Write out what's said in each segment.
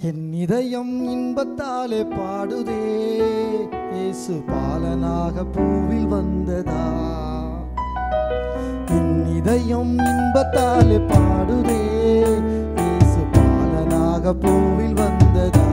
என் இதயம் இன்பத்தாலே பாடுதே, இயேசு பாலனாக பூவில் வந்ததா. என் இதயம் இன்பத்தாலே பாடுதே, இயேசு பாலனாக பூவில் வந்ததா.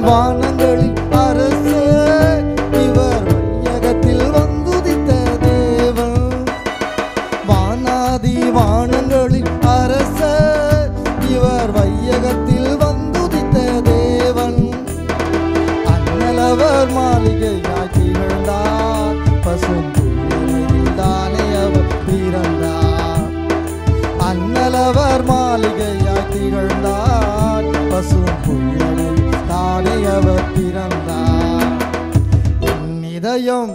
வானங்களில் அரசே, இவர் வையகத்தில் வந்துதித்த தேவன். வானாதி வானங்களில் அரசே, இவர் வையகத்தில் வந்துதித்த தேவன். அண்ணலவர் மாளிகையாய் திகழ்ந்தார், பசும் புல்வெளியில் தானே அவர் பிறந்தார். அண்ணலவர் மாளிகையாய் திகழ்ந்தார், பசும் புல்வெளியில் தானே அவர் பிறந்தார். என் இதயம்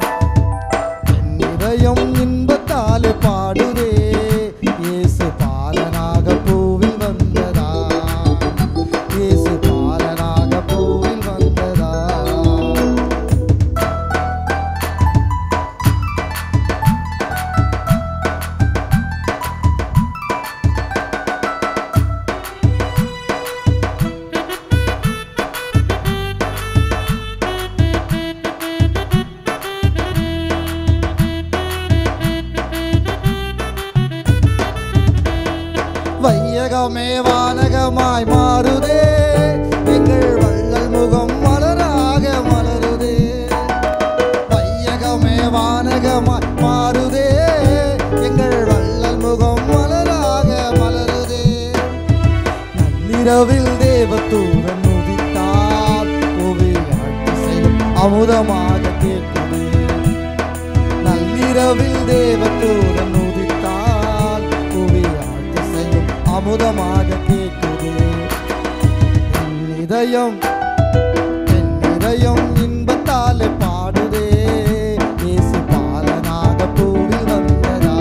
இன்பத்தாலே பாடுதே, இயேசு பாலனாக பூவில் வந்ததா. இயேசு பாலனாக பூவில் வந்ததா. வையகமே வானகமாய் மாறுதே, எங்கள் வள்ளல் முகம் மலராக மலருதே. வையகமே வானகமாய் மாறுதே, எங்கள் வள்ளல் முகம் மலராக மலருதே. நள்ளிரவில் தேவதூதன் உதித்தார், புவி ஆட்சிசையும் அமுதமாக கேட்குதே. நள்ளிரவில் தேவதூதன் உதித்தார், புவி அமுதமாக கேட்குதே. என் இதயம் இன்பத்தாலே பாடுதே, இயேசு பாலனாக பூவில் வந்ததா.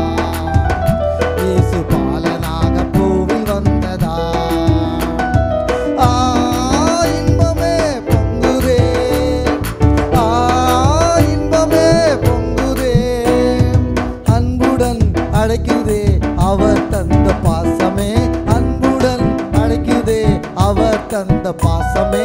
இயேசு பாலனாக பூவில் வந்ததா. இன்பமே பொங்குதே, இன்பமே பொங்குதே. அன்புடன் அழைக்குதே அவர் தந்த பாசமே, அன்புடன் அழைக்குதே அவர் தந்த பாசமே.